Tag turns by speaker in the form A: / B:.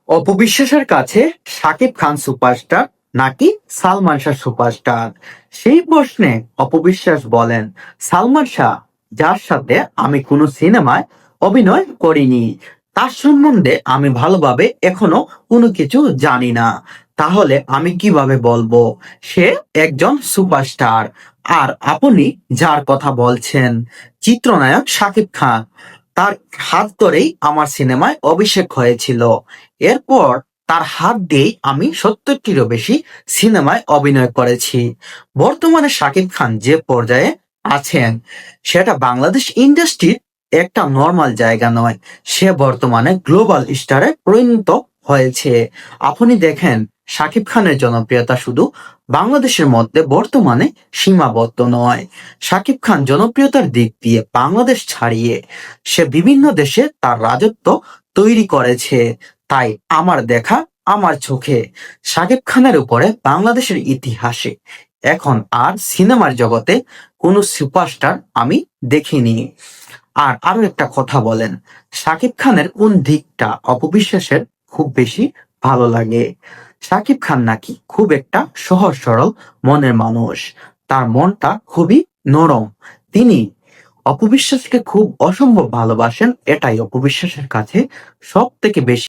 A: অপবিশ্বাসের কাছে শাকিব খান সুপারস্টার নাকি সালমান শাহ সুপারস্টার? সেই প্রশ্নে অপবিশ্বাস বলেন, সালমান শাহ, যার সাথে আমি কোনো সিনেমায় অভিনয় করিনি, তার সম্বন্ধে আমি ভালোভাবে এখনো কোনো কিছু জানি না। তাহলে আমি কিভাবে বলবো সে একজন সুপারস্টার? আর আপনি যার কথা বলছেন, চিত্রনায়ক শাকিব খান, তার হাত ধরেই আমার সিনেমায় অভিষেক হয়েছিল। এরপর তার হাত দিয়েই আমি ৭০-টিরও বেশি সিনেমায় অভিনয় করেছি। বর্তমানে শাকিব খান যে পর্যায়ে আছেন, সেটা বাংলাদেশ ইন্ডাস্ট্রির একটা নরমাল জায়গা নয়। সে বর্তমানে গ্লোবাল স্টারে পরিণত হয়েছে। আপনি দেখেন, শাকিব খানের জনপ্রিয়তা শুধু বাংলাদেশের মধ্যে বর্তমানে সীমাবদ্ধ নয়। শাকিব খান জনপ্রিয়তার দিক দিয়ে বাংলাদেশ ছাড়িয়ে সে বিভিন্ন দেশে তার রাজত্ব তৈরি করেছে। তাই আমার দেখা, আমার চোখে শাকিব খানের উপরে বাংলাদেশের ইতিহাসে এখন আর সিনেমার জগতে কোনো সুপারস্টার আমি দেখিনি। আর আরো একটা কথা বলেন, শাকিব খানের কোন দিকটা অপবিশ্বাসের খুব বেশি ভালো লাগে? শাকিব খান নাকি খুব একটা সহজ সরল মনের মানুষ, তার মনটা খুবই নরম। তিনি অপবিশ্বাসকে খুব অসম্ভব ভালোবাসেন, এটাই অপবিশ্বাসের কাছে সব থেকে বেশি